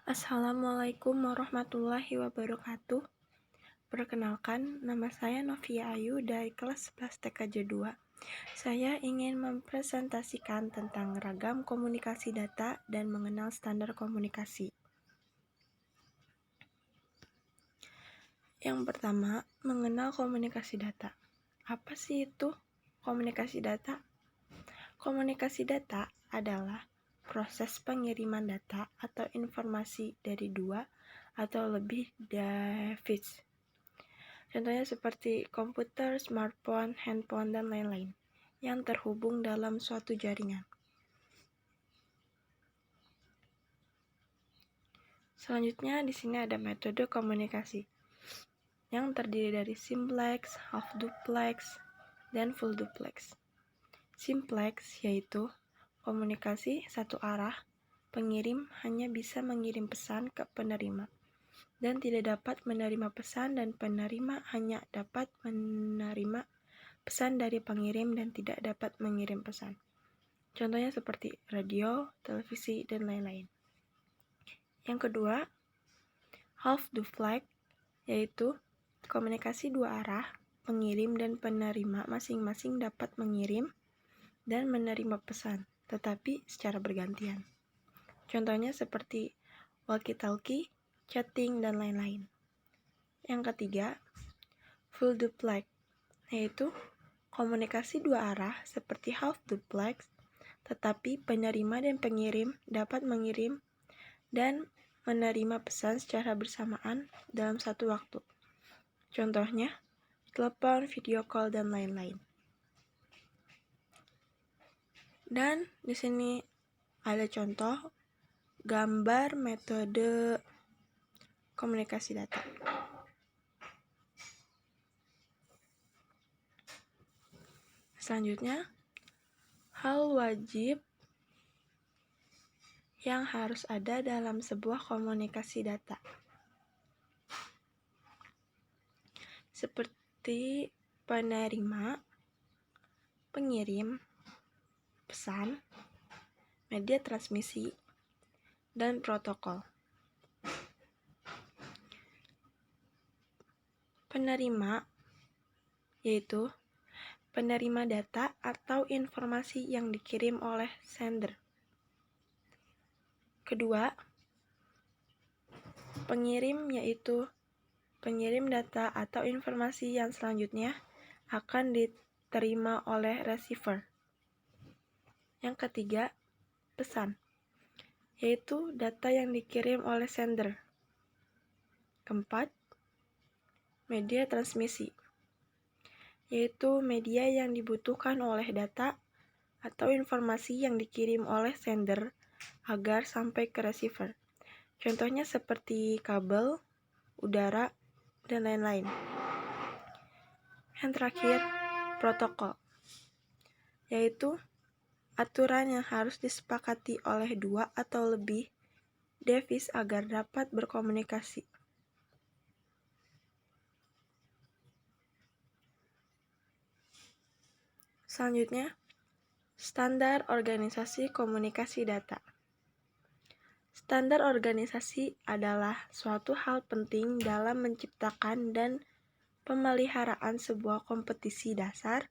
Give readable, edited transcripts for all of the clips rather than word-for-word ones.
Assalamualaikum warahmatullahi wabarakatuh. Perkenalkan, nama saya Novia Ayu dari kelas 11 TKJ 2. Saya ingin mempresentasikan tentang ragam komunikasi data dan mengenal standar komunikasi. Yang pertama, mengenal komunikasi data. Apa sih itu komunikasi data? Komunikasi data adalah proses pengiriman data atau informasi dari dua atau lebih device. Contohnya seperti komputer, smartphone, handphone, dan lain-lain yang terhubung dalam suatu jaringan. Selanjutnya di sini ada metode komunikasi yang terdiri dari simplex, half duplex, dan full duplex. Simplex yaitu komunikasi satu arah, pengirim hanya bisa mengirim pesan ke penerima dan tidak dapat menerima pesan, dan penerima hanya dapat menerima pesan dari pengirim dan tidak dapat mengirim pesan. Contohnya seperti radio, televisi, dan lain-lain. Yang kedua, half duplex, yaitu komunikasi dua arah, pengirim dan penerima masing-masing dapat mengirim dan menerima pesan, tetapi secara bergantian. Contohnya seperti walkie-talkie, chatting, dan lain-lain. Yang ketiga, full duplex, yaitu komunikasi dua arah seperti half duplex, tetapi penerima dan pengirim dapat mengirim dan menerima pesan secara bersamaan dalam satu waktu. Contohnya, telepon, video call, dan lain-lain. Dan di sini ada contoh gambar metode komunikasi data. Selanjutnya, hal wajib yang harus ada dalam sebuah komunikasi data. Seperti penerima, pengirim, pesan, media transmisi, dan protokol. Penerima yaitu penerima data atau informasi yang dikirim oleh sender. Kedua, pengirim yaitu pengirim data atau informasi yang selanjutnya akan diterima oleh receiver. Yang ketiga, pesan, yaitu data yang dikirim oleh sender. Keempat, media transmisi, yaitu media yang dibutuhkan oleh data atau informasi yang dikirim oleh sender agar sampai ke receiver. Contohnya seperti kabel, udara, dan lain-lain. Yang terakhir, protokol, yaitu aturan yang harus disepakati oleh dua atau lebih device agar dapat berkomunikasi. Selanjutnya, standar organisasi komunikasi data. Standar organisasi adalah suatu hal penting dalam menciptakan dan pemeliharaan sebuah kompetisi dasar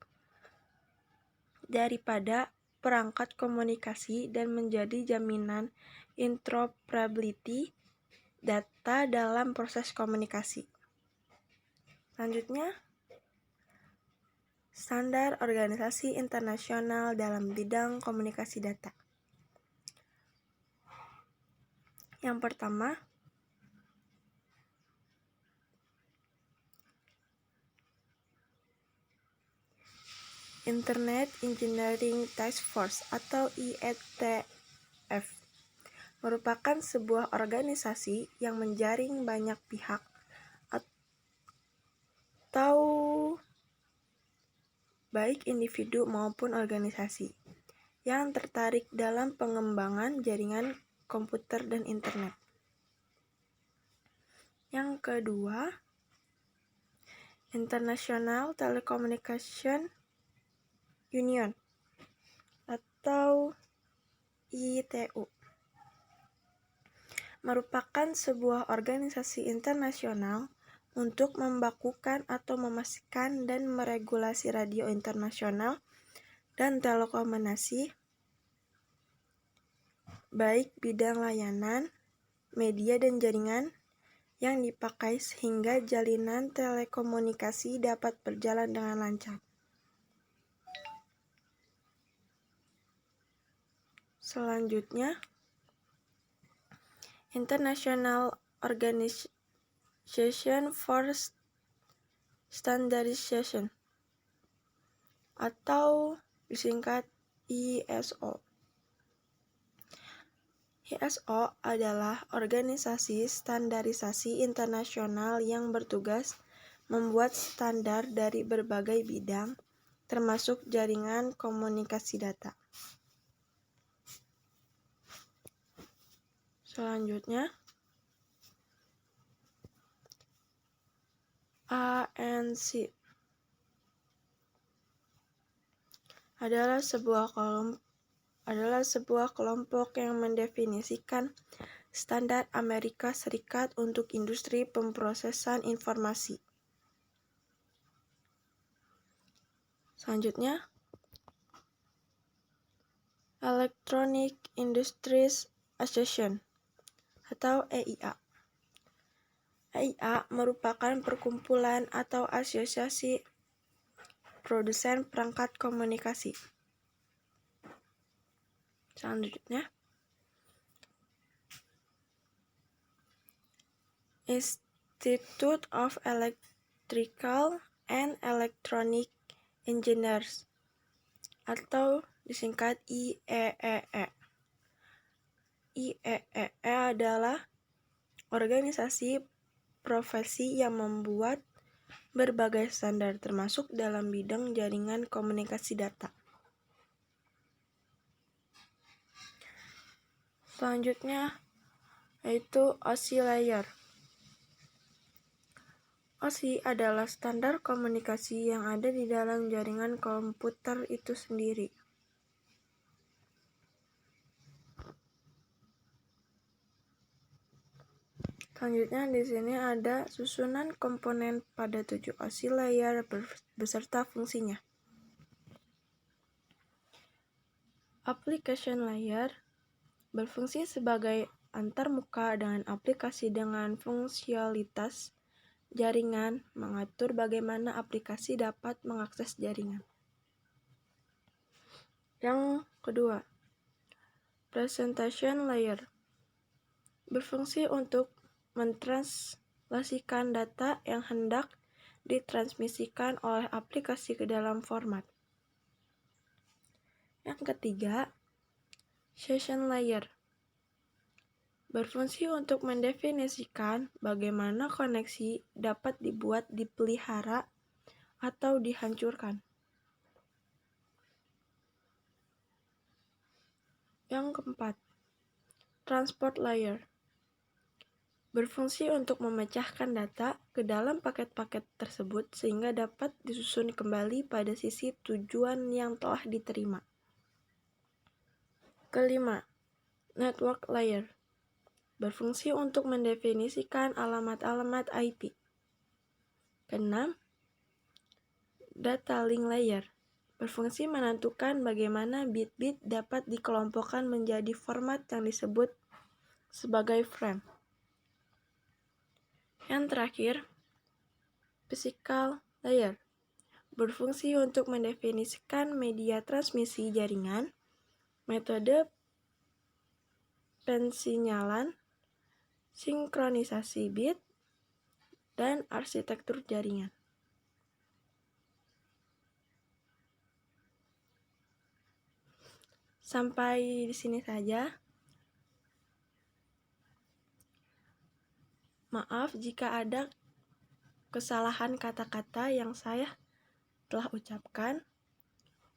daripada perangkat komunikasi dan menjadi jaminan interoperability data dalam proses komunikasi. Selanjutnya, standar organisasi internasional dalam bidang komunikasi data. Yang pertama, Internet Engineering Task Force atau IETF merupakan sebuah organisasi yang menjaring banyak pihak atau baik individu maupun organisasi yang tertarik dalam pengembangan jaringan komputer dan internet. Yang kedua, International Telecommunication Union atau ITU merupakan sebuah organisasi internasional untuk membakukan atau memastikan dan meregulasi radio internasional dan telekomunikasi, baik bidang layanan, media dan jaringan yang dipakai sehingga jalinan telekomunikasi dapat berjalan dengan lancar. Selanjutnya, International Organization for Standardization atau disingkat ISO. ISO adalah organisasi standarisasi internasional yang bertugas membuat standar dari berbagai bidang, termasuk jaringan komunikasi data. Selanjutnya, ANC adalah sebuah kelompok yang mendefinisikan standar Amerika Serikat untuk industri pemrosesan informasi. Selanjutnya, Electronic Industries Association atau EIA. EIA merupakan perkumpulan atau asosiasi produsen perangkat komunikasi. Selanjutnya, Institute of Electrical and Electronic Engineers atau disingkat IEEE. IEEE adalah organisasi profesi yang membuat berbagai standar termasuk dalam bidang jaringan komunikasi data. Selanjutnya yaitu OSI layer. OSI adalah standar komunikasi yang ada di dalam jaringan komputer itu sendiri. Selanjutnya di sini ada susunan komponen pada 7 OSI layer beserta fungsinya. Application layer berfungsi sebagai antarmuka dengan aplikasi dengan fungsionalitas jaringan, mengatur bagaimana aplikasi dapat mengakses jaringan. Yang kedua, presentation layer berfungsi untuk mentranslasikan data yang hendak ditransmisikan oleh aplikasi ke dalam format. Yang ketiga, session layer berfungsi untuk mendefinisikan bagaimana koneksi dapat dibuat, dipelihara, atau dihancurkan. Yang keempat, transport layer berfungsi untuk memecahkan data ke dalam paket-paket tersebut sehingga dapat disusun kembali pada sisi tujuan yang telah diterima. Kelima, network layer berfungsi untuk mendefinisikan alamat-alamat IP. Keenam, data link layer berfungsi menentukan bagaimana bit-bit dapat dikelompokkan menjadi format yang disebut sebagai frame. Yang terakhir, physical layer berfungsi untuk mendefinisikan media transmisi jaringan, metode pensinyalan, sinkronisasi bit, dan arsitektur jaringan. Sampai di sini saja. Maaf jika ada kesalahan kata-kata yang saya telah ucapkan.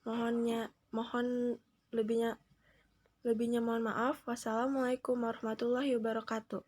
Mohon lebihnya mohon maaf. Wassalamualaikum warahmatullahi wabarakatuh.